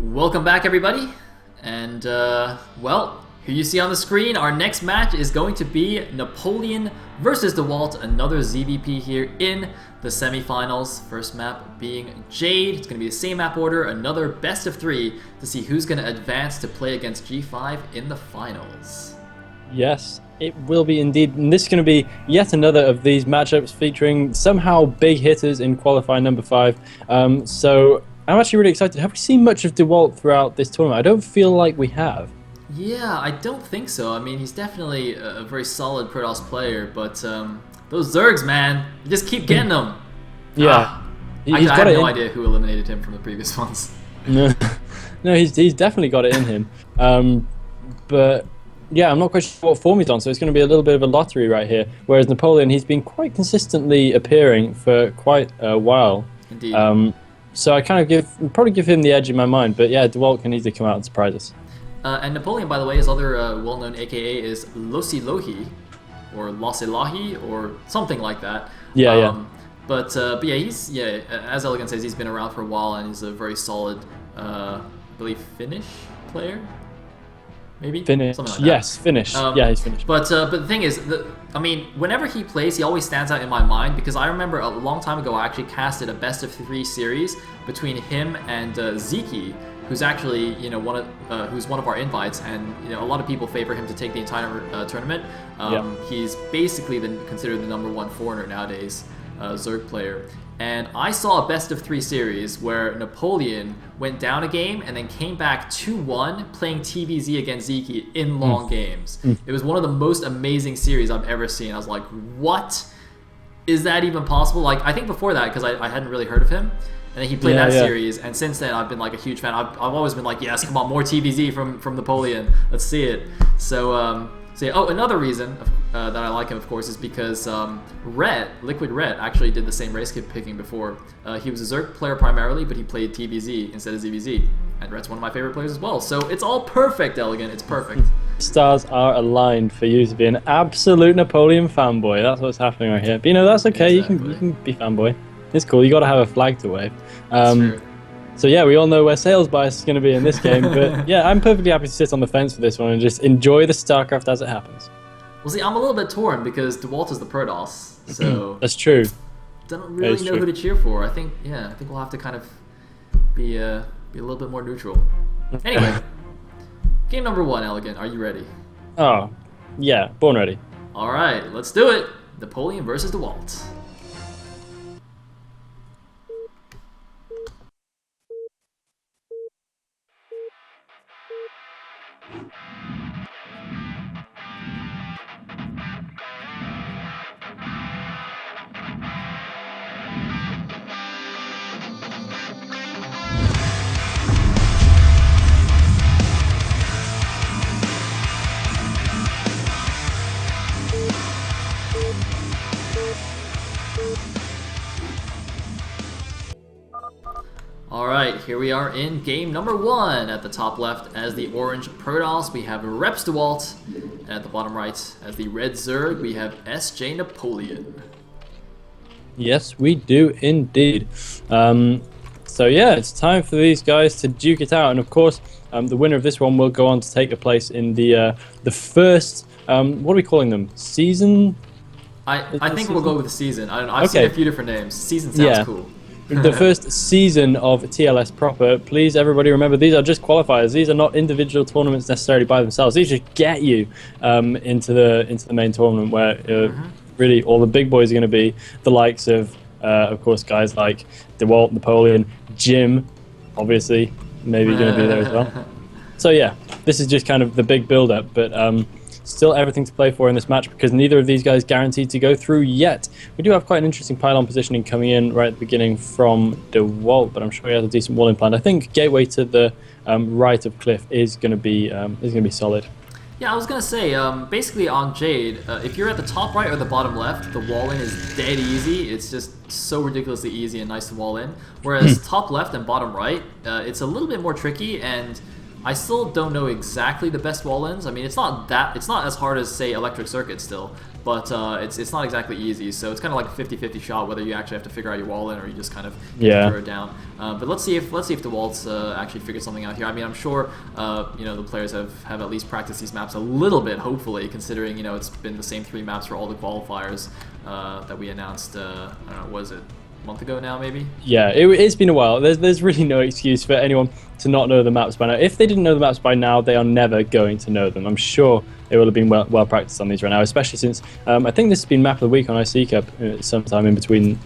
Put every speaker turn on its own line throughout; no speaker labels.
Welcome back, everybody. And, well, here you see on the screen, our next match is going to be Napoleon versus Dewalt, another ZVP here in the semifinals. First map being Jade. It's going to be the same map order, another best of 3 to see who's going to advance to play against G5 in the finals.
Yes, it will be indeed. And this is going to be yet another of these matchups featuring somehow big hitters in qualifier number 5. So I'm actually really excited. Have we seen much of Dewalt throughout this tournament? I don't feel like we have.
Yeah, I don't think so. I mean, he's definitely a very solid Protoss player, but those Zergs, man, you just keep getting them.
Yeah.
I have no idea who eliminated him from the previous ones.
No, he's definitely got it in him. But yeah, I'm not quite sure what form he's on, so it's going to be a little bit of a lottery right here. Whereas Napoleon, he's been quite consistently appearing for quite a while.
Indeed.
So I kind of probably give him the edge in my mind. But yeah, Dewalt can easily come out and surprise us.
And Napoleon, by the way, his other well-known AKA is Losi Lohi, or Loselahi, or something like that.
Yeah.
But yeah, as Elegant says, he's been around for a while, and he's a very solid, I believe, Finnish player. Maybe
Finnish.
Something like that.
Yes, Finnish. Yeah, he's Finnish.
But the thing is, I mean, whenever he plays, he always stands out in my mind because I remember a long time ago I actually casted a best of 3 series between him and Zeke, who's actually who's one of our invites, and a lot of people favor him to take the entire tournament. He's basically considered the #1 foreigner nowadays, Zerg player. And I saw a best of 3 series where Napoleon went down a game and then came back 2-1 playing TVZ against Zeke in long games. It was one of the most amazing series I've ever seen. I was like, what? Is that even possible? Like, I think before that, because I hadn't really heard of him, and then he played that series, and since then I've been like a huge fan. I've always been like, yes, come on, more TVZ from Napoleon. Let's see it. So another reason that I like him, of course, is because Liquid Ret actually did the same race kit picking before. He was a Zerg player primarily, but he played TVZ instead of ZVZ. And Ret's one of my favorite players as well. So it's all perfect, Elegant. It's perfect.
Stars are aligned for you to be an absolute Napoleon fanboy. That's what's happening right here. But that's okay.
Exactly.
You can be fanboy. It's cool. You got to have a flag to wave.
That's true.
So yeah, we all know where sales bias is going to be in this game. But yeah, I'm perfectly happy to sit on the fence for this one and just enjoy the StarCraft as it happens.
Well, see, I'm a little bit torn because Dewalt is the Protoss, so
that's true.
Don't really know who to cheer for. I think we'll have to kind of be a little bit more neutral. Anyway, game number 1, Elegant. Are you ready?
Oh, yeah, born ready.
All right, let's do it. Napoleon versus Dewalt. Alright, here we are in game number 1. At the top left as the orange Protoss, we have Reps Dewalt. And at the bottom right as the red Zerg, we have SJ.Napoleon.
Yes, we do indeed. So yeah, it's time for these guys to duke it out. And of course, the winner of this one will go on to take a place in the first, what are we calling them? Season?
I think we'll go with the season. I don't know. I've seen a few different names. Season sounds cool.
The first season of TLS proper. Please, everybody, remember these are just qualifiers. These are not individual tournaments necessarily by themselves. These just get you into the main tournament where really all the big boys are going to be the likes of course, guys like Dewalt, Napoleon, Jim, obviously, maybe going to be there as well. So yeah, this is just kind of the big build-up, but still everything to play for in this match because neither of these guys guaranteed to go through yet. We do have quite an interesting pylon positioning coming in right at the beginning from Dewalt, but I'm sure he has a decent wall in plan. I think gateway to the right of Cliff is going to be solid.
Yeah, I was gonna say, basically on Jade, if you're at the top right or the bottom left, the wall in is dead easy. It's just so ridiculously easy and nice to wall in. Whereas top left and bottom right, it's a little bit more tricky, and I still don't know exactly the best wall-ins. I mean, it's not as hard as, say, Electric Circuit still, but it's not exactly easy. So it's kind of like a 50-50 shot whether you actually have to figure out your wall in or you just kind of throw it down. But let's see if Dewalt's actually figured something out here. I mean, I'm sure the players have at least practiced these maps a little bit, hopefully, considering it's been the same 3 maps for all the qualifiers that we announced. I don't know, was it a month ago now, maybe?
Yeah, it's been a while. There's really no excuse for anyone to not know the maps by now. If they didn't know the maps by now, they are never going to know them. I'm sure they will have been well practiced on these right now, especially since I think this has been map of the week on IC Cup sometime in between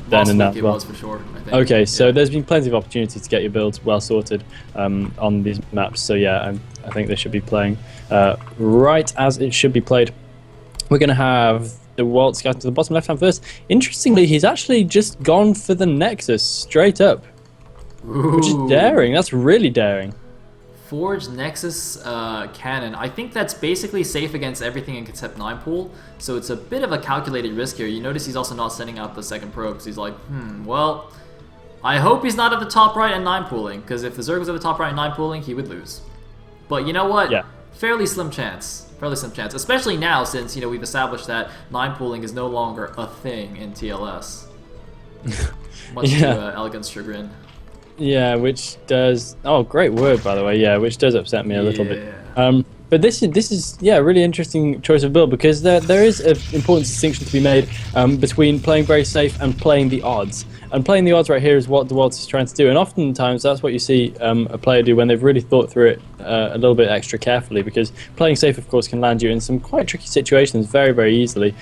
then and now.
It was for sure, I think.
Okay, so there's been plenty of opportunity to get your builds well sorted on these maps. So yeah, I think they should be playing right as it should be played. We're going to have the Dewalt scouting to the bottom left hand first. Interestingly, he's actually just gone for the Nexus straight up, which is daring. That's really daring.
Forged Nexus cannon. I think that's basically safe against everything in Concept 9 pool, so it's a bit of a calculated risk here. You notice he's also not sending out the second probe because he's like, well, I hope he's not at the top right and 9 pooling, because if the Zerg was at the top right and 9 pooling, he would lose. But you know what?
Yeah.
Fairly slim chance, especially now since we've established that 9 pooling is no longer a thing in TLS. Much to Elegant's chagrin.
Yeah, which does. Oh, great word, by the way. Yeah, which does upset me a little bit. But this is a really interesting choice of build, because there is an important distinction to be made between playing very safe and playing the odds. And playing the odds right here is what Dewalt is trying to do, and oftentimes that's what you see a player do when they've really thought through it a little bit extra carefully, because playing safe, of course, can land you in some quite tricky situations very, very easily.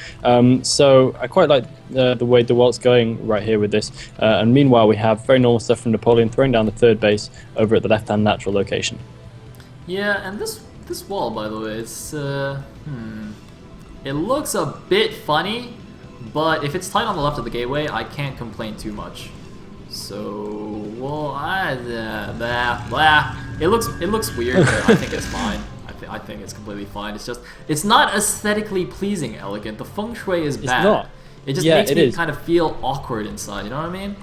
So I quite like the way Dewalt's going right here with this. And meanwhile, we have very normal stuff from Napoleon throwing down the 3rd base over at the left-hand natural location.
Yeah, and this wall, by the way, it's it looks a bit funny. But if it's tight on the left of the gateway, I can't complain too much. So, well, it looks weird, but I think it's fine. I think it's completely fine. It's not aesthetically pleasing, Elegant. The feng shui is bad.
It's not.
It just makes me kind of feel awkward inside. You know what I mean?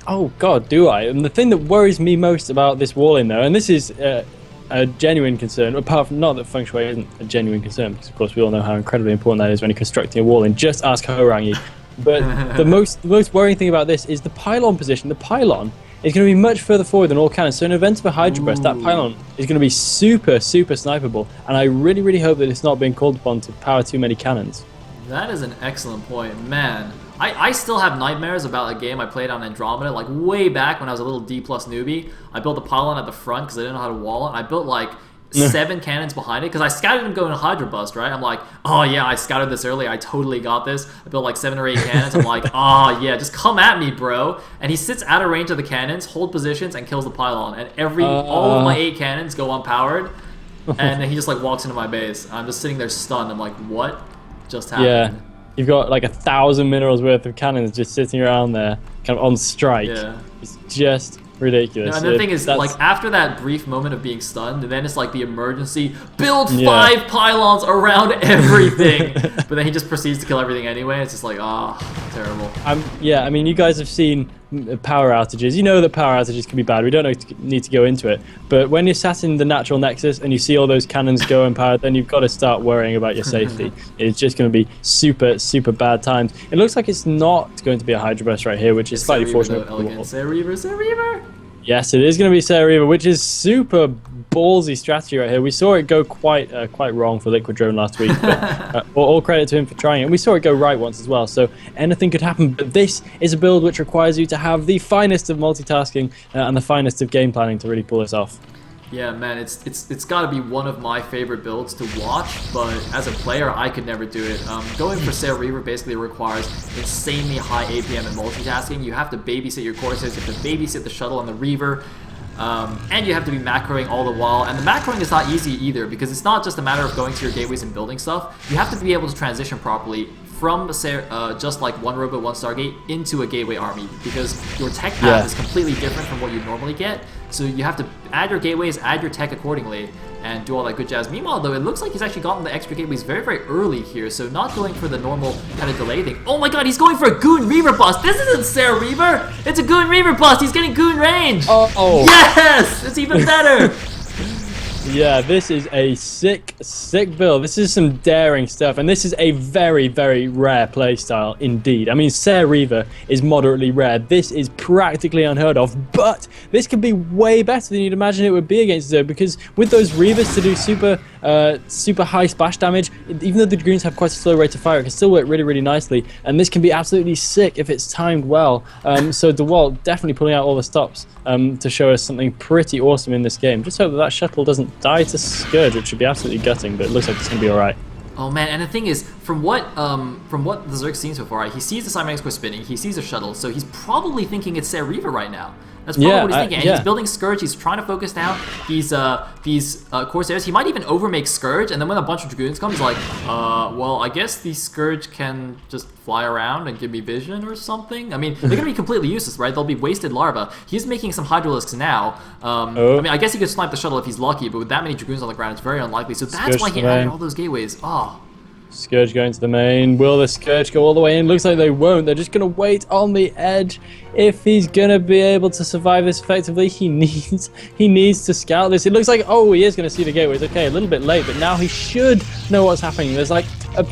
Oh
God, do I? And the thing that worries me most about this walling, though, and this is a genuine concern, apart from, not that feng shui isn't a genuine concern, because of course we all know how incredibly important that is when you're constructing a wall, and just ask Horangi. But the most worrying thing about this is the pylon position. The pylon is going to be much further forward than all cannons, so in event of a Hydra burst, that pylon is going to be super sniperable, and I really, really hope that it's not being called upon to power too many cannons.
That is an excellent point, man. I still have nightmares about a game I played on Andromeda, like way back when I was a little D+ newbie. I built a pylon at the front because I didn't know how to wall it, and I built like 7 cannons behind it because I scouted him going to Hydra Bust, right? I'm like, oh yeah, I scouted this early, I totally got this. I built like 7 or 8 cannons. I'm like, oh yeah, just come at me, bro. And he sits out of range of the cannons, hold positions, and kills the pylon. And all of my 8 cannons go unpowered, and then he just like walks into my base. I'm just sitting there stunned. I'm like, what just happened?
Yeah. You've got like 1,000 minerals worth of cannons just sitting around there, kind of on strike. Yeah. It's just ridiculous.
And the thing is, like, after that brief moment of being stunned, and then it's like the emergency, build 5 pylons around everything. But then he just proceeds to kill everything anyway. It's just like, terrible.
Yeah, I mean, you guys have seen power outages. You know that power outages can be bad. We don't need to go into it. But when you're sat in the natural nexus and you see all those cannons go unpowered, then you've got to start worrying about your safety. It's just going to be super bad times. It looks like it's not going to be a Hydra burst right here, which is slightly fortunate.
Say Reaver.
Yes, it is going to be Sarah Reaver, which is super ballsy strategy right here. We saw it go quite wrong for Liquid Drone last week, but all credit to him for trying it. And we saw it go right once as well, so anything could happen. But this is a build which requires you to have the finest of multitasking and the finest of game planning to really pull this off.
Yeah, man, it's got to be one of my favorite builds to watch, but as a player, I could never do it. Going for Sarah Reaver basically requires insanely high APM and multitasking. You have to babysit your courses, you have to babysit the shuttle and the Reaver, and you have to be macroing all the while. And the macroing is not easy either, because it's not just a matter of going to your gateways and building stuff. You have to be able to transition properly from just like one robot, one Stargate into a gateway army, because your tech path is completely different from what you normally get. So you have to add your gateways, add your tech accordingly, and do all that good jazz. Meanwhile, though, it looks like he's actually gotten the extra gateways very early here, so not going for the normal kind of delay thing. Oh my god, he's going for a Goon Reaver bust! This isn't Sarah Reaver! It's a Goon Reaver bust! He's getting Goon range!
Oh!
Yes! It's even better!
Yeah, this is a sick build. This is some daring stuff, and this is a very, very rare playstyle indeed. I mean, Ser Reaver is moderately rare. This is practically unheard of, but this could be way better than you'd imagine it would be against Zerg, because with those Reavers to do super high splash damage, even though the Dragoons have quite a slow rate of fire, it can still work really, really nicely, and this can be absolutely sick if it's timed well. So Dewalt definitely pulling out all the stops to show us something pretty awesome in this game. Just hope that shuttle doesn't die to Scourge, which should be absolutely gutting, but it looks like it's going to be alright.
Oh man, and the thing is, from what the Zerg's seen so far, right, he sees the Cybernetics Core spinning, he sees a shuttle, so he's probably thinking it's Ser Reaver right now. That's probably what he's thinking. And he's building Scourge, he's trying to focus down these Corsairs. He might even overmake Scourge, and then when a bunch of Dragoons come, he's like, well, I guess the Scourge can just fly around and give me vision or something. I mean, they're going to be completely useless, right? They'll be wasted larvae. He's making some Hydralisks now. I mean, I guess he could snipe the shuttle if he's lucky, but with that many Dragoons on the ground, it's very unlikely. So that's why he added all those gateways. Oh.
Scourge going to the main. Will the Scourge go all the way in? Looks like they won't. They're just going to wait on the edge. If he's going to be able to survive this effectively, he needs to scout this. It looks like, oh, he is going to see the gateways. Okay, a little bit late, but now he should know what's happening. There's like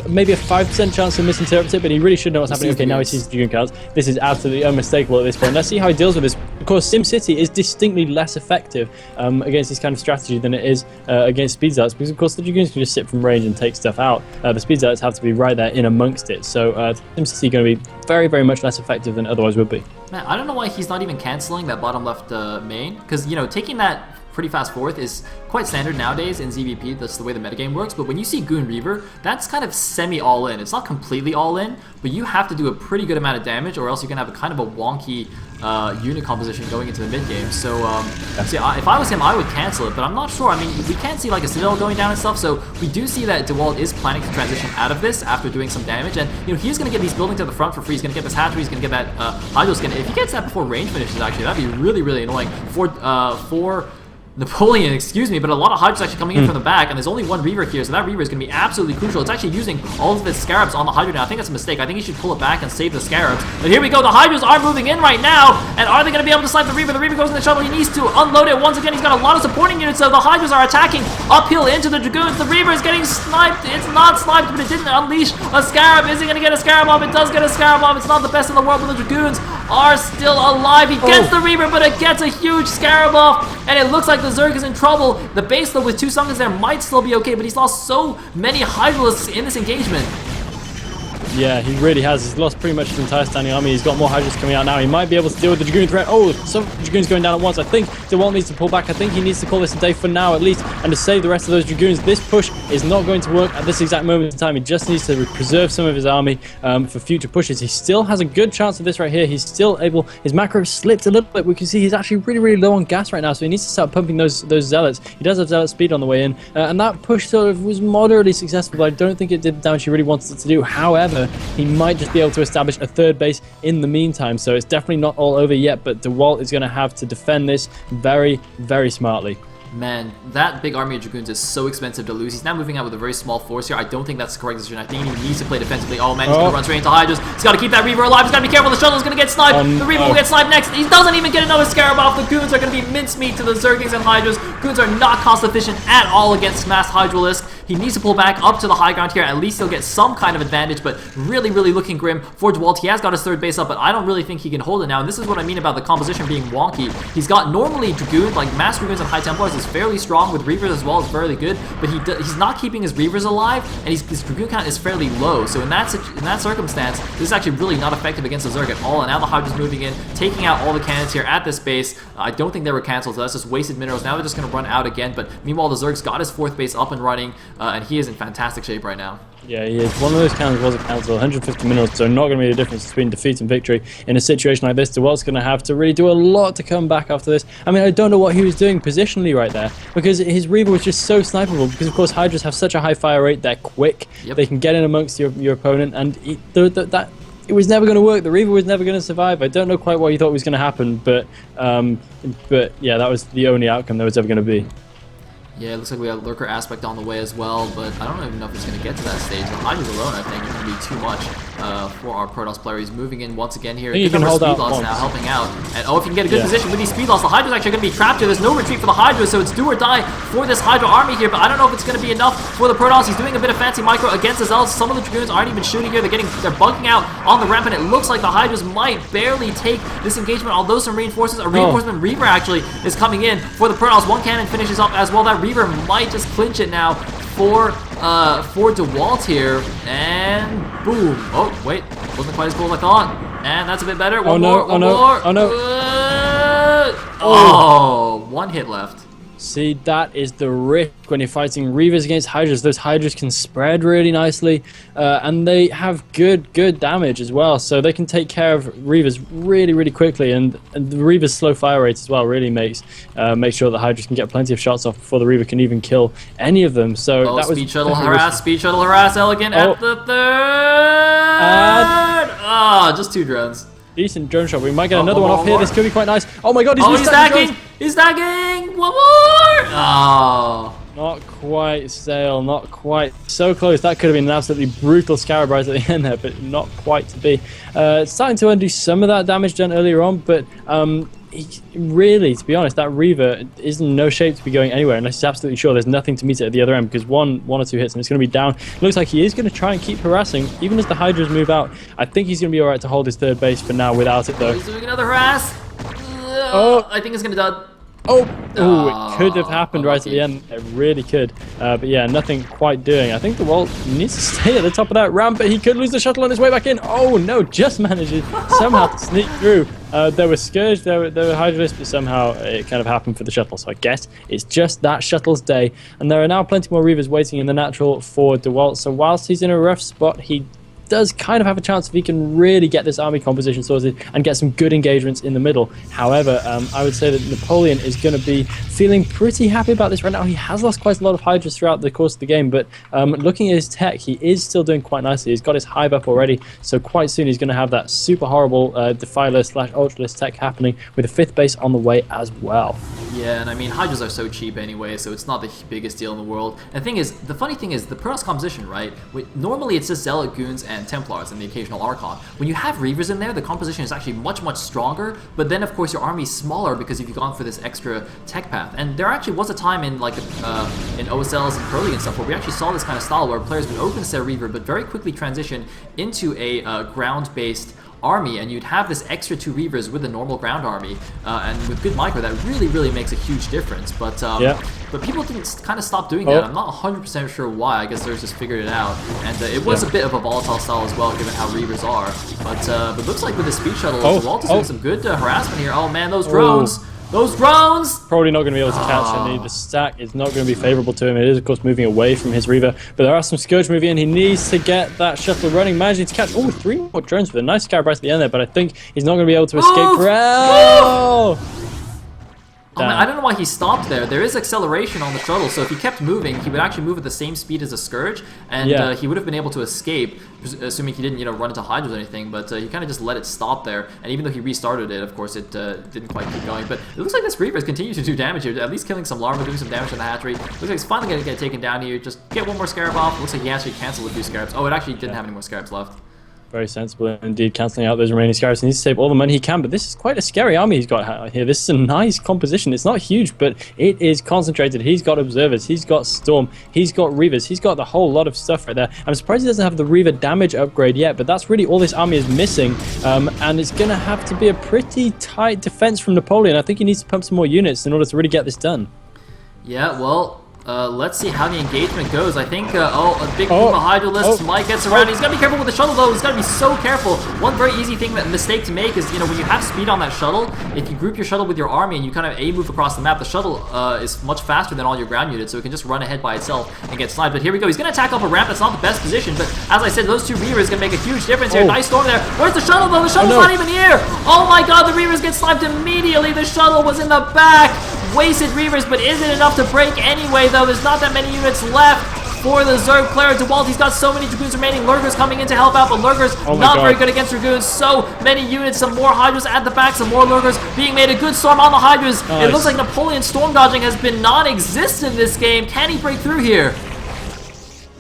maybe a 5% chance to misinterpret it, but he really should know what's happening. Okay, now he sees the Dragoon counts. This is absolutely unmistakable at this point. Let's see how he deals with this. Of course, SimCity is distinctly less effective against this kind of strategy than it is against Speed Zealots, because of course the Dragoons can just sit from range and take stuff out. The Speed Zealots have to be right there in amongst it. So SimCity going to be very, very much less effective than otherwise would be.
Man, I don't know why he's not even canceling that bottom left main, because, you know, taking that pretty fast fourth is quite standard nowadays in ZVP. That's the way the metagame works. But when you see Goon Reaver, that's kind of semi all in. It's not completely all in, but you have to do a pretty good amount of damage, or else you're gonna have a kind of a wonky unit composition going into the mid game. So, see, if I was him, I would cancel it, but I'm not sure. I mean, we can't see like a Citadel going down and stuff, so we do see that Dewalt is planning to transition out of this after doing some damage, and you know he's gonna get these buildings to the front for free. He's gonna get this hatchery. He's gonna get that Hydro Skin. If he gets that before range finishes, actually, that'd be really, really annoying for Napoleon, excuse me, but a lot of Hydras actually coming in from the back, and there's only one Reaver here, so that Reaver is going to be absolutely crucial. It's actually using all of its Scarabs on the Hydra now. I think that's a mistake. I think he should pull it back and save the Scarabs. But here we go. The Hydras are moving in right now, and are they going to be able to snipe the Reaver? The Reaver goes in the shuttle. He needs to unload it. Once again, he's got a lot of supporting units, so the Hydras are attacking uphill into the Dragoons. The Reaver is getting sniped. It's not sniped, but it didn't unleash a Scarab. Is he going to get a Scarab off? It does get a Scarab off. It's not the best in the world, but the Dragoons are still alive. He gets the Reaver, but it gets a huge Scarab off, and it looks like the Zerg is in trouble. The base, though, with 2 Sunkens there might still be okay, but he's lost so many Hydralisks in this engagement.
Yeah, he really has. He's lost pretty much his entire standing army. He's got more Hydras coming out now. He might be able to deal with the Dragoon threat. Oh, some Dragoons going down at once. I think Dewalt needs to pull back. I think he needs to call this a day for now, at least, and to save the rest of those Dragoons. This push is not going to work at this exact moment in time. He just needs to preserve some of his army for future pushes. He still has a good chance of this right here. He's still able... His macro slipped a little bit. We can see he's actually really, really low on gas right now, so he needs to start pumping those Zealots. He does have Zealot speed on the way in, and that push sort of was moderately successful, but I don't think it did the damage he really wanted it to do. However, he might just be able to establish a third base in the meantime, so it's definitely not all over yet, but Dewalt is going to have to defend this very, very smartly.
Man, that big army of Dragoons is so expensive to lose. He's now moving out with a very small force here. I don't think that's the correct decision. I think he needs to play defensively. Oh man, he's going to run straight into Hydras. He's got to keep that Reaver alive. He's got to be careful. The shuttle is going to get sniped. The Reaver will get sniped next. He doesn't even get another Scarab off. The Goons are going to be mincemeat to the Zerglings and Hydras. Goons are not cost efficient at all against mass Hydralisk. He needs to pull back up to the high ground here. At least he'll get some kind of advantage, but really, really looking grim for Dewalt. He has got his third base up, but I don't really think he can hold it now, and this is what I mean about the composition being wonky. He's got normally Dragoon, like mass Dragoons and High Templars is fairly strong, with Reavers as well is fairly good, but he's not keeping his Reavers alive, and his Dragoon count is fairly low, so in that circumstance, this is actually really not effective against the Zerg at all, and now the Hydra's moving in, taking out all the cannons here at this base. I don't think they were cancelled, so that's just wasted minerals. Now they're just going to run out again, but meanwhile the Zerg's got his fourth base up and running, and he is in fantastic shape right now.
Yeah, he is. One of those cannons was a cancel, 150 minerals, so not going to be the difference between defeat and victory in a situation like this. Dewalt's going to have to really do a lot to come back after this. I mean, I don't know what he was doing positionally right there, because his Reaver was just so snipeable, because of course Hydras have such a high fire rate, they're quick, they can get in amongst your opponent, and it was never going to work. The Reaver was never going to survive. I don't know quite what he thought was going to happen, but yeah, that was the only outcome there was ever going to be.
Yeah, it looks like we have Lurker aspect on the way as well, but I don't even know if it's going to get to that stage. The Hydras alone, I think, is going to be too much for our Protoss player. He's moving in once again here.
You can hold out
speed loss now, helping out. And oh, if you can get a good position with these speed loss, the Hydra's actually going to be trapped here. There's no retreat for the Hydra, so it's do or die for this Hydra army here, but I don't know if it's going to be enough for the Protoss. He's doing a bit of fancy micro against the Zealots. Some of the Dragoons aren't even shooting here. They're bunking out on the ramp, and it looks like the Hydras might barely take this engagement, although some reinforcements, a reinforcement Reaver actually is coming in for the Protoss. One cannon finishes up as well. That Reaver might just clinch it now for Dewalt here, and boom. Oh, wait, wasn't quite as cool as I thought, and that's a bit better. One more. Oh, one hit left.
See, that is the risk when you're fighting Reavers against Hydras. Those Hydras can spread really nicely, and they have good damage as well. So they can take care of Reavers really quickly, and the Reaver's slow fire rate as well really makes sure that Hydras can get plenty of shots off before the Reaver can even kill any of them. So that was
speed shuttle harass, Elegant at the third. Just 2 drones.
Decent drone shot. We might get another one off here. This could be quite nice. Oh my god,
he's stacking! He's stacking! One more! Oh.
Not quite, Sale. Not quite. So close. That could have been an absolutely brutal Scarab right at the end there, but not quite to be. It's starting to undo some of that damage done earlier on, but really, to be honest, that Reaver is in no shape to be going anywhere unless he's absolutely sure there's nothing to meet it at the other end, because one or two hits and it's going to be down. Looks like he is going to try and keep harassing even as the Hydras move out. I think he's going to be alright to hold his third base for now without it though.
He's doing another harass. I think it's going to die.
It could have happened right at the end. It really could. But yeah, nothing quite doing. I think Dewalt needs to stay at the top of that ramp, but he could lose the shuttle on his way back in. Oh no, just manages somehow to sneak through. There was Scourge, there were Hydras, but somehow it kind of happened for the shuttle. So I guess it's just that shuttle's day. And there are now plenty more Reavers waiting in the natural for Dewalt. So whilst he's in a rough spot, he does kind of have a chance if he can really get this army composition sorted and get some good engagements in the middle. However, I would say that Napoleon is going to be feeling pretty happy about this right now. He has lost quite a lot of Hydras throughout the course of the game, but looking at his tech, he is still doing quite nicely. He's got his hive up already, so quite soon he's going to have that super horrible Defiler / Ultralist tech happening with a 5th base on the way as well.
Yeah, and I mean, Hydras are so cheap anyway, so it's not the biggest deal in the world. And the funny thing is, the Protoss composition, right? Normally it's just Zealot, Goons, and Templars and the occasional Archon. When you have Reavers in there, the composition is actually much stronger, but then of course your army is smaller because you've gone for this extra tech path. And there actually was a time in like in OSLs and Pro League and stuff where we actually saw this kind of style where players would open their Reaver but very quickly transition into a ground-based army, and you'd have this extra 2 Reavers with the normal ground army, and with good micro, that really makes a huge difference. But but people didn't kind of stop doing that. I'm not 100% sure why. I guess they're just figured it out, and it was a bit of a volatile style as well, given how Reavers are. But looks like with the speed shuttle, Dewalt is doing some good harassment here. Oh man, those drones! Those drones!
Probably not going to be able to catch any. The stack is not going to be favourable to him. It is, of course, moving away from his Reaver. But there are some Scourge moving in. He needs to get that shuttle running, managing to catch 3 more drones with a nice Scarab right at the end there. But I think he's not going to be able to escape.
I don't know why he stopped there. There is acceleration on the shuttle, so if he kept moving, he would actually move at the same speed as a Scourge, and he would have been able to escape, assuming he didn't, run into Hydras or anything. But he kind of just let it stop there, and even though he restarted it, of course, it didn't quite keep going. But it looks like this Reaver has continued to do damage here, at least killing some Larva, doing some damage on the hatchery. Looks like he's finally going to get taken down here. Just get 1 more Scarab off. Looks like he actually canceled a few Scarabs. Oh, it actually didn't have any more Scarabs left.
Very sensible indeed, cancelling out those remaining Scarabs. He needs to save all the money he can, but this is quite a scary army he's got here. This is a nice composition. It's not huge, but it is concentrated. He's got Observers, he's got Storm, he's got Reavers, he's got the whole lot of stuff right there. I'm surprised he doesn't have the Reaver damage upgrade yet, but that's really all this army is missing, and it's going to have to be a pretty tight defense from Napoleon. I think he needs to pump some more units in order to really get this done.
Yeah, well, let's see how the engagement goes. I think, a big group of Hydralists might get surrounded. He's got to be careful with the shuttle, though. He's got to be so careful. One very easy mistake to make is, when you have speed on that shuttle, if you group your shuttle with your army and you kind of move across the map, the shuttle is much faster than all your ground units, so it can just run ahead by itself and get sniped. But here we go. He's going to attack up a ramp. That's not the best position, but as I said, those 2 Reavers going to make a huge difference here. Nice storm there. Where's the shuttle, though? The shuttle's not even here. Oh my god, the Reavers get sniped immediately. The shuttle was in the back. Wasted Reavers, but is it enough to break anyway, though? There's not that many units left for the Zerg player. Dewalt, he's got so many Dragoons remaining. Lurkers coming in to help out, but Lurkers not very good against Dragoons. So many units, some more Hydras at the back, some more Lurkers being made. A good storm on the Hydras. Nice. It looks like Napoleon's storm dodging has been non-existent in this game. Can he break through here?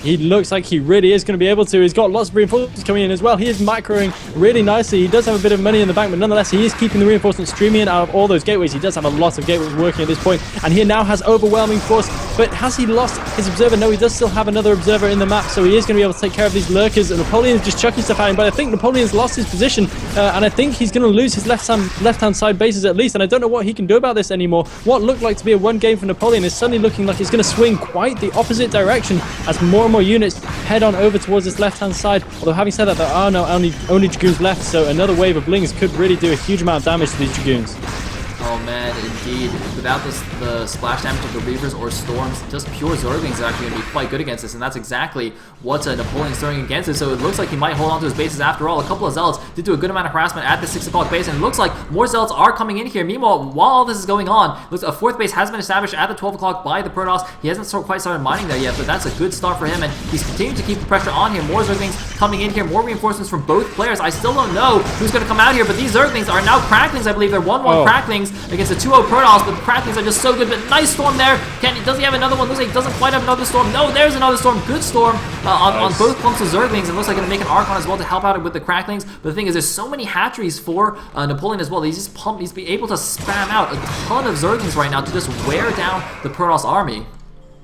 He looks like he really is going to be able to. He's got lots of reinforcements coming in as well. He is macroing really nicely. He does have a bit of money in the bank, but nonetheless, he is keeping the reinforcements streaming in out of all those gateways. He does have a lot of gateways working at this point, and he now has overwhelming force. But has he lost his observer? No, he does still have another observer in the map, so he is going to be able to take care of these lurkers. And Napoleon's just chucking stuff at him, but I think Napoleon's lost his position, and I think he's going to lose his left-hand side bases at least, and I don't know what he can do about this anymore. What looked like to be a one game for Napoleon is suddenly looking like it's going to swing quite the opposite direction as more and more units head on over towards this left-hand side. Although having said that, there are now only Dragoons left, so another wave of blings could really do a huge amount of damage to these Dragoons.
Oh man, indeed. Without the splash damage of the Reavers or Storms, just pure Zerglings are actually going to be quite good against this, and that's exactly what Napoleon's throwing against it. So it looks like he might hold on to his bases after all. A couple of Zealots did do a good amount of harassment at the 6 o'clock base, and it looks like more Zealots are coming in here. Meanwhile, while all this is going on, looks a 4th base has been established at the 12 o'clock by the Protoss. He hasn't quite started mining there yet, but that's a good start for him, and he's continuing to keep the pressure on him. More Zerglings coming in here, more reinforcements from both players. I still don't know who's going to come out here, but these Zerglings are now Cracklings, I believe. They're 1-1 Cracklings against a 2-0 Protoss, but the Cracklings are just so good. But nice storm there. Does he have another one? Looks like he doesn't quite have another storm. No, there's another storm. Good storm on both clumps of Zerglings, and looks like going to make an Archon as well to help out with the Cracklings. But the thing is, there's so many hatcheries for Napoleon as well. He's be able to spam out a ton of Zerglings right now to just wear down the Protoss army.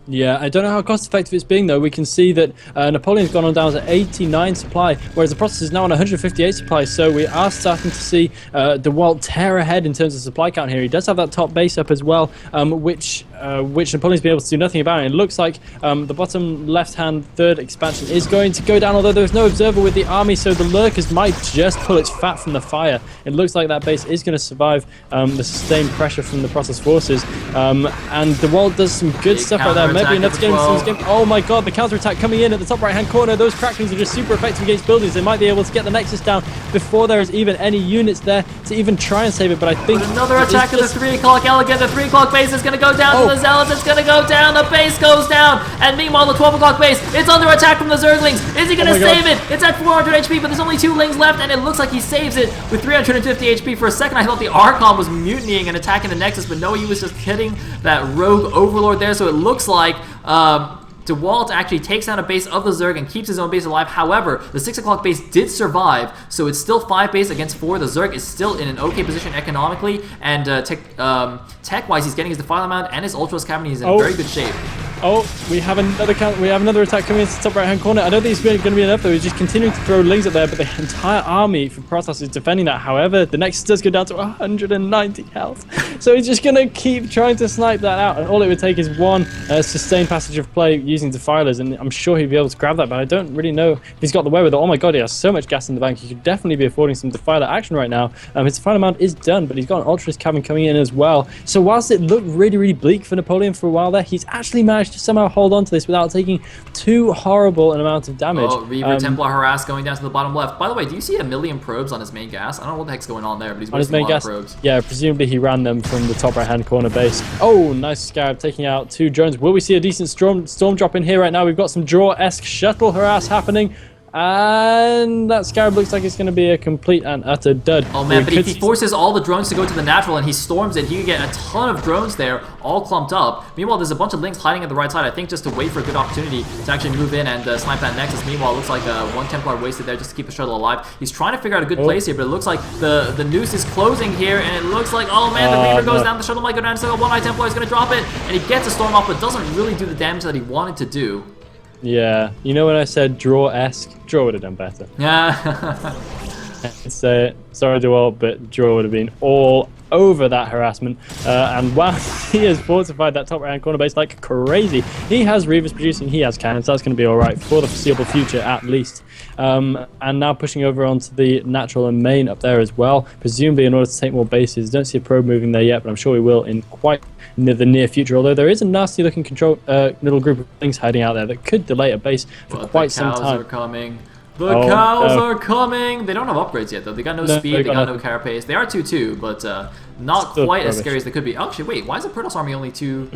Yeah, I don't know how cost effective it's being though. We can see that Napoleon's gone on down to 89 supply, whereas the Protoss is now on 158 supply, so we are starting to see Dewalt tear ahead in terms of supply count here. He does have that top base up as well, which Napoleon's been able to do nothing about. It looks like the bottom left-hand third expansion is going to go down, although there's no observer with the army, so the Lurkers might just pull its fat from the fire. It looks like that base is going to survive the sustained pressure from the Protoss forces, and Dewalt does some good stuff right there. Maybe enough to get into this game. Oh my god, the counterattack coming in at the top right-hand corner. Those Cracklings are just super effective against buildings. They might be able to get the Nexus down before there is even any units there to even try and save it, but I think...
But another attack at the 3 o'clock elegant. The 3 o'clock base is going to go down to the Zealots. It's going to go down. The base goes down. And meanwhile, the 12 o'clock base, it's under attack from the Zerglings. Is he going to save it? It's at 400 HP, but there's only 2 Lings left, and it looks like he saves it with 350 HP. For a second, I thought the Archon was mutinying and attacking the Nexus, but no, he was just hitting that rogue Overlord there, so it looks like Dewalt actually takes down a base of the Zerg and keeps his own base alive. However, the 6 o'clock base did survive, so it's still 5 base against 4. The Zerg is still in an okay position economically, and tech-wise, he's getting his Defiler Mount and his Ultros Cavern. He's in very good shape.
Oh, we have another attack coming into the top right-hand corner. I don't think it's going to be enough, though. He's just continuing to throw Lings up there, but the entire army for Protoss is defending that. However, the Nexus does go down to 190 health. So he's just going to keep trying to snipe that out, and all it would take is one sustained passage of play using Defilers, and I'm sure he'd be able to grab that, but I don't really know if he's got the wherewithal. Oh my god, he has so much gas in the bank. He could definitely be affording some Defiler action right now. His Defiler Mount is done, but he's got an Ultras Cavern coming in as well. So whilst it looked really, really bleak for Napoleon for a while there, he's actually managed to somehow hold on to this without taking too horrible an amount of damage.
Oh, Reaver Templar harass going down to the bottom left. By the way, do you see 1,000,000 probes on his main gas? I don't know what the heck's going on there, but he's wasting a lot of probes.
Yeah, presumably he ran them from the top right-hand corner base. Oh, nice Scarab taking out 2 drones. Will we see a decent storm drop in here right now? We've got some draw-esque shuttle harass happening. And that Scarab looks like it's going to be a complete and utter dud.
Oh man, but if he forces all the drones to go to the natural and he storms it, he can get a ton of drones there, all clumped up. Meanwhile, there's a bunch of Lings hiding at the right side, I think just to wait for a good opportunity to actually move in and snipe that Nexus. Meanwhile, it looks like 1 Templar wasted there just to keep the shuttle alive. He's trying to figure out a good place here, but it looks like the noose is closing here, and it looks like, oh man, the Reaver goes down, the shuttle might go down, so 1 Templar is going to drop it, and he gets a storm off, but doesn't really do the damage that he wanted to do.
Yeah, you know when I said draw-esque? Draw would have done better.
Yeah.
Sorry, Dewalt, but Draw would have been all over that harassment. And while he has fortified that top right-hand corner base like crazy, he has Reavers producing, he has cannons, so that's going to be alright for the foreseeable future at least. And now pushing over onto the natural and main up there as well, presumably in order to take more bases. Don't see a probe moving there yet, but I'm sure we will in quite the near future, although there is a nasty looking little group of things hiding out there that could delay a base for quite some time.
The cows are coming. The cows are coming! They don't have upgrades yet though. They got no speed, they got no carapace. They are 2-2, but not quite as scary as they could be. Oh, actually, wait, why is the Protoss army only 2?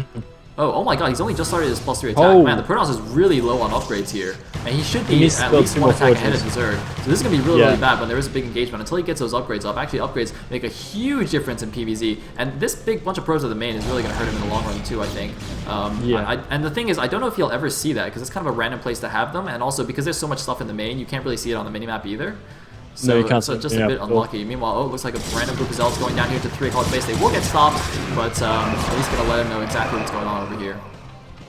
Oh my god, he's only just started his +3 attack.
Oh.
Man, the Protoss is really low on upgrades here. And he should be
needs to
at
build
least
2
one
more
attack ahead of
forges.
the Zerg. So this is going to be really bad, but there is a big engagement. Until he gets those upgrades up, actually upgrades make a huge difference in PvZ. And this big bunch of pros at the main is really going to hurt him in the long run too, I think. And the thing is, I don't know if he'll ever see that, because it's kind of a random place to have them. And also, because there's so much stuff in the main, you can't really see it on the minimap either. So,
no, you can't.
So just a bit unlucky. Meanwhile, oh, it looks like a random group of Zealots going down here to 3 o'clock base. They will get stopped, but at least going to let him know exactly what's going on over here.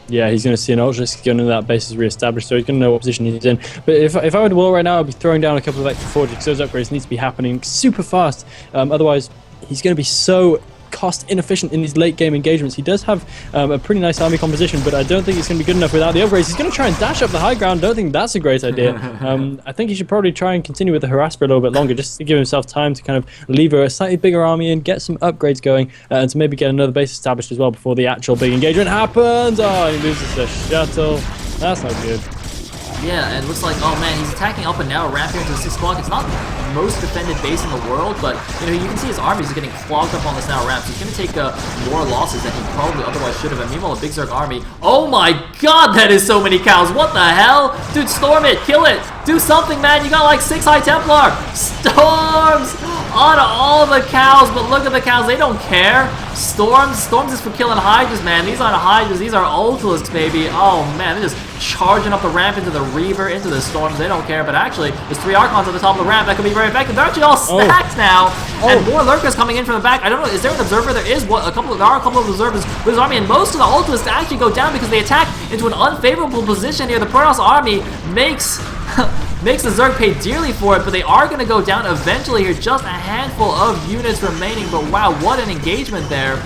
Yeah, he's going to see an Ultralisk going into that base is re-established, so he's going to know what position he's in. But if I were to wall right now, I'd be throwing down a couple of extra forges, because those upgrades need to be happening super fast. Otherwise, he's going to be so cost inefficient in these late game engagements. He does have a pretty nice army composition, but I don't think it's going to be good enough without the upgrades. He's going to try and dash up the high ground. Don't think that's a great idea. I think he should probably try and continue with the harass for a little bit longer, just to give himself time to kind of lever a slightly bigger army and get some upgrades going, and to maybe get another base established as well before the actual big engagement happens. Oh, he loses the shuttle. That's not good.
Yeah, and it looks like, oh man, he's attacking up and now, ramping into the 6 o'clock. It's not the most defended base in the world, but you can see his armies are getting clogged up on this now ramp. So he's going to take more losses than he probably otherwise should have. And meanwhile, a big Zerg army. Oh my god, that is so many cows. What the hell? Dude, storm it, kill it, do something, man. You got like 6 High Templar. Storms on all the cows, but look at the cows, they don't care. Storms is for killing Hydras, man. These aren't Hydras, these are Ultralisks, baby. Oh man, they're just charging up the ramp into the Reaver, into the Storms. They don't care, but actually, there's 3 Archons at the top of the ramp. That could be very effective. They're actually all stacked now, and more Lurkers coming in from the back. I don't know, is there an Observer? There is. There are a couple of Observers with his army, and most of the Ultralisks actually go down because they attack into an unfavorable position here. The Protoss army makes the Zerg pay dearly for it, but they are going to go down eventually here. Just a handful of units remaining, but wow, what an engagement there.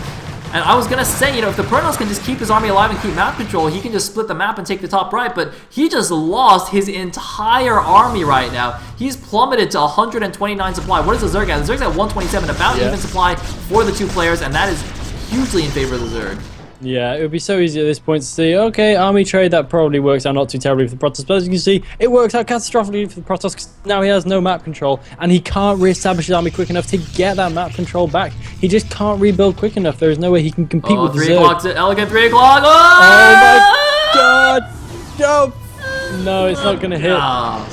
And I was going to say, if the Protoss can just keep his army alive and keep map control, he can just split the map and take the top right, but he just lost his entire army right now. He's plummeted to 129 supply. What is the Zerg at? The Zerg's at 127, about even supply for the 2 players, and that is hugely in favor of the Zerg.
Yeah, it would be so easy at this point to see, okay, army trade, that probably works out not too terribly for the Protoss, but as you can see, it works out catastrophically for the Protoss, because now he has no map control, and he can't re-establish his army quick enough to get that map control back. He just can't rebuild quick enough. There is no way he can compete with the
3
Zerg.
o'clock, elegant 3 o'clock.
Oh my god! No, it's not going to hit.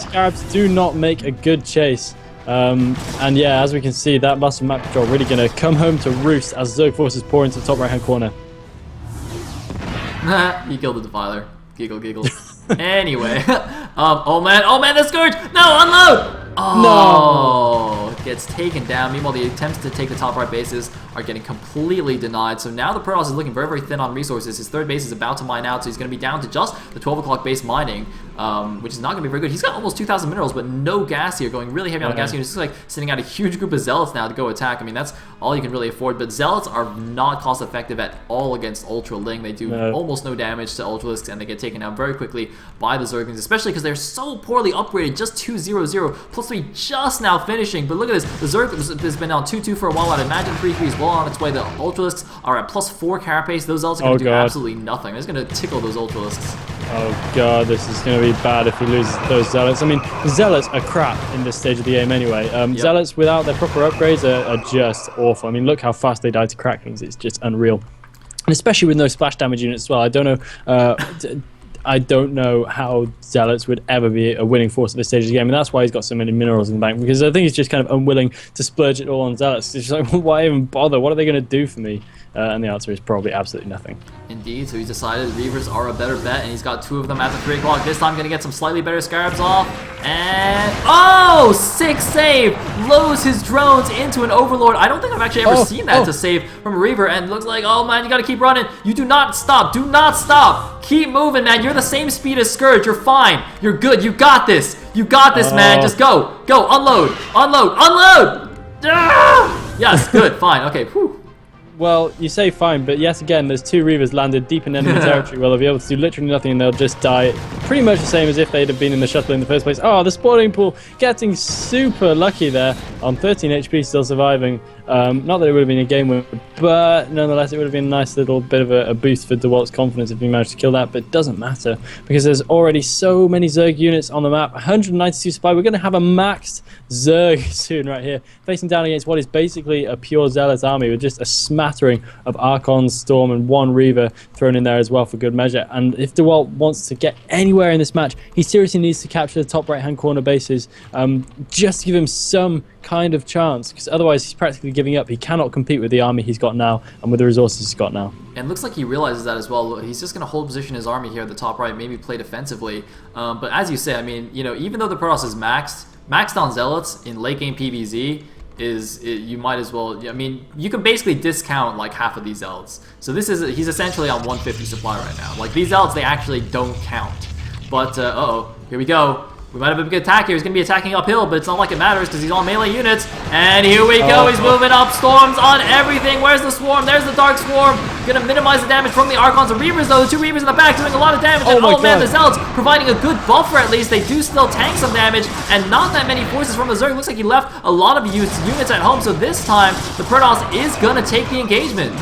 Scarabs do not make a good chase. And yeah, as we can see, that loss of map control really going to come home to roost as Zerg forces pour into the top right-hand corner.
You killed the Defiler. Giggle, giggle. Anyway. Oh man, the Scourge! No, unload! Oh, no. Gets taken down. Meanwhile, the attempts to take the top right bases are getting completely denied. So now the Protoss is looking very, very thin on resources. His 3rd base is about to mine out, so he's going to be down to just the 12 o'clock base mining, which is not going to be very good. He's got almost 2,000 minerals, but no gas here, going really heavy on the gas units. He's like sending out a huge group of Zealots now to go attack. I mean, that's all you can really afford, but Zealots are not cost effective at all against Ultra Ling. They do almost no damage to Ultralisks, and they get taken out very quickly by the Zerglings, especially because they're so poorly upgraded. Just 2-0-0, +3 just now finishing. But look at this, the Zerg has been on 2-2 for a while. I'd imagine 3-3 is well on its way. The Ultralisks are at +4 carapace. Those Zealots are going to do absolutely nothing. They're just going to tickle those Ultralisks.
Oh god, this is going to be bad if he loses those Zealots. I mean, Zealots are crap in this stage of the game anyway. Zealots without their proper upgrades are just awful. I mean, look how fast they die to Cracklings. It's just unreal. And especially with no splash damage units as well. I don't know how Zealots would ever be a winning force at this stage of the game, and that's why he's got so many minerals in the bank, because I think he's just kind of unwilling to splurge it all on Zealots. It's just like, why even bother? What are they going to do for me? And the answer is probably absolutely nothing.
Indeed, so he's decided Reavers are a better bet, and he's got 2 of them at the 3 o'clock. This time, going to get some slightly better Scarabs off. And, oh, 6 save! Loads his drones into an Overlord. I don't think I've actually ever seen that to save from a Reaver, and it looks like, oh man, you got to keep running. You do not stop. Do not stop. Keep moving, man. You're the same speed as Scourge. You're fine. You're good. You got this. You got this, man. Just go. Go. Unload. Unload. Unload! Ah! Yes, good. Fine. Okay. Whew.
Well, you say fine, but yet again, there's 2 Reavers landed deep in enemy territory where they'll be able to do literally nothing, and they'll just die pretty much the same as if they'd have been in the shuttle in the first place. Oh, the spawning pool getting super lucky there on 13 HP, still surviving. Not that it would have been a game winner, but nonetheless, it would have been a nice little bit of a boost for Dewalt's confidence if he managed to kill that, but it doesn't matter because there's already so many Zerg units on the map. 192 supply. We're going to have a maxed Zerg soon right here, facing down against what is basically a pure Zealot army with just a smattering of Archon, Storm, and one Reaver thrown in there as well for good measure. And if Dewalt wants to get anywhere in this match, he seriously needs to capture the top right-hand corner bases just to give him some kind of chance, because otherwise he's practically giving up. He cannot compete with the army he's got now and with the resources he's got now.
And it looks like he realizes that as well. He's just going to hold position his army here at the top right, maybe play defensively. But as you say, I mean, you know, even though the Protoss is maxed on Zealots in late game PvZ, you might as well, I mean, you can basically discount like half of these Zealots. So he's essentially on 150 supply right now. Like these Zealots, they actually don't count. But, uh-oh, here we go. We might have a good attack here. He's going to be attacking uphill, but it's not like it matters because he's on melee units. And here we go. He's moving up. Storms on everything. Where's the Swarm? There's the Dark Swarm. Going to minimize the damage from the Archons. The Reavers, though, the two Reavers in the back doing a lot of damage. And oh man, the Zealots providing a good buffer at least. They do still tank some damage, and not that many forces from the Zerg. Looks like he left a lot of units at home, so this time the Protoss is going to take the engagement.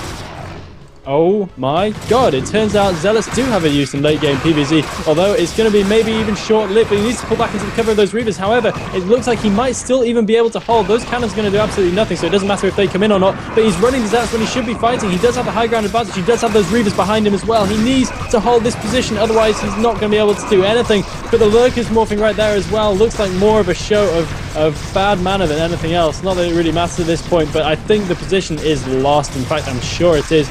Oh my god, it turns out Zealots do have a use in late game PvZ, although it's going to be maybe even short-lived, but he needs to pull back into the cover of those Reavers. However, it looks like he might still even be able to hold. Those cannons are going to do absolutely nothing, so it doesn't matter if they come in or not, but he's running the Zealots when he should be fighting. He does have the high ground advantage, he does have those Reavers behind him as well. He needs to hold this position, otherwise he's not going to be able to do anything. But the Lurker's morphing right there as well. Looks like more of a show of bad manner than anything else. Not that it really matters at this point, but I think the position is lost. In fact, I'm sure it is.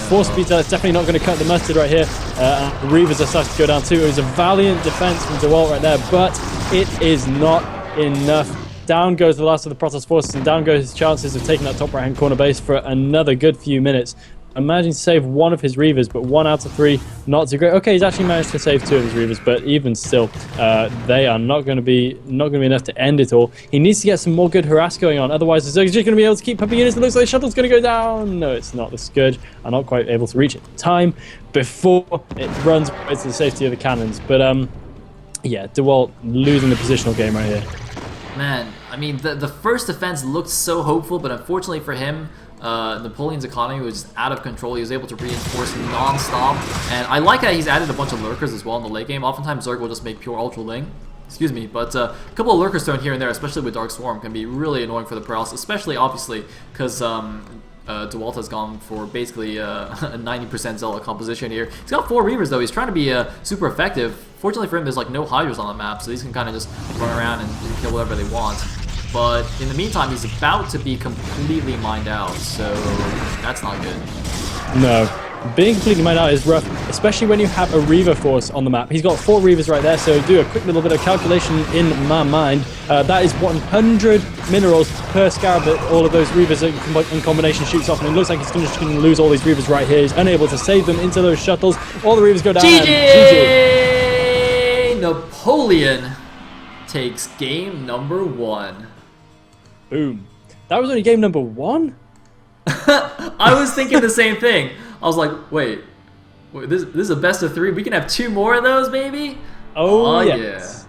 Force speed Zealot's definitely not going to cut the mustard right here. The Reavers are starting to go down too. It was a valiant defense from Dewalt right there, but it is not enough. Down goes the last of the Protoss forces, and down goes his chances of taking that top right-hand corner base for another good few minutes. Managing to save one of his Reavers, but 1 out of 3, not too great. Okay, he's actually managed to save 2 of his Reavers, but even still, they are not going to be enough to end it all. He needs to get some more good harass going on, otherwise the Zerg is just going to be able to keep pumping units. It looks like the shuttle's going to go down. No, it's not. The Scourge are not quite able to reach it in time before it runs away to the safety of the cannons. But yeah, Dewalt losing the positional game right here.
Man, I mean, the first defense looked so hopeful, but unfortunately for him, Napoleon's economy was just out of control. He was able to reinforce non-stop, and I like that he's added a bunch of lurkers as well in the late game. Oftentimes Zerg will just make pure Ultra Ling, excuse me, but a couple of lurkers thrown here and there, especially with Dark Swarm, can be really annoying for the Protoss, especially obviously because Dewalt has gone for basically a 90% Zealot composition here. He's got 4 Reavers though. He's trying to be super effective. Fortunately for him, there's like no Hydras on the map, so these can kind of just run around and kill whatever they want. But in the meantime, he's about to be completely mined out, so that's not good. No.
Being completely mined out is rough, especially when you have a Reaver force on the map. He's got 4 Reavers right there, so do a quick little bit of calculation in my mind. That is 100 minerals per scarab that all of those Reavers in combination shoots off, and it looks like he's just going to lose all these Reavers right here. He's unable to save them into those shuttles. All the Reavers go down.
GG! Napoleon takes game number 1.
Boom. That was only game number 1?
I was thinking the same thing. I was like, wait this is a best of 3. We can have 2 more of those, baby?
Oh yes.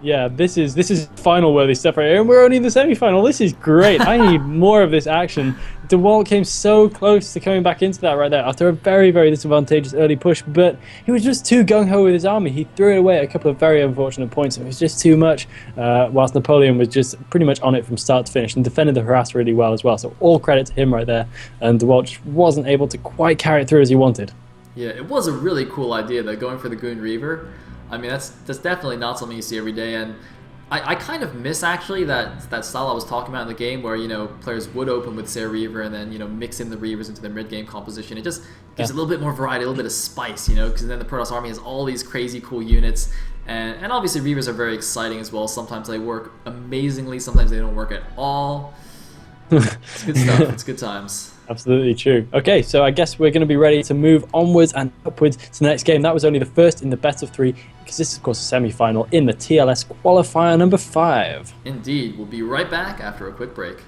Yeah, this is final worthy stuff right here, and we're only in the semi-final. This is great. I need more of this action. Dewalt came so close to coming back into that right there after a very, very disadvantageous early push, but he was just too gung-ho with his army. He threw it away at a couple of very unfortunate points. It was just too much, whilst Napoleon was just pretty much on it from start to finish and defended the harass really well as well. So all credit to him right there, and Dewalt just wasn't able to quite carry it through as he wanted.
Yeah, it was a really cool idea though, going for the Goon Reaver. I mean, that's definitely not something you see every day, and I kind of miss actually that style I was talking about in the game where, you know, players would open with say a Reaver and then, you know, mix in the Reavers into their mid-game composition. It just gives a little bit more variety, a little bit of spice, you know, because then the Protoss army has all these crazy cool units, and obviously Reavers are very exciting as well. Sometimes they work amazingly, sometimes they don't work at all. It's good stuff. It's good times.
Absolutely true. Okay, so I guess we're going to be ready to move onwards and upwards to the next game. That was only the first in the best of 3, because this is, of course, a semi-final in the TLS Qualifier number 5.
Indeed. We'll be right back after a quick break.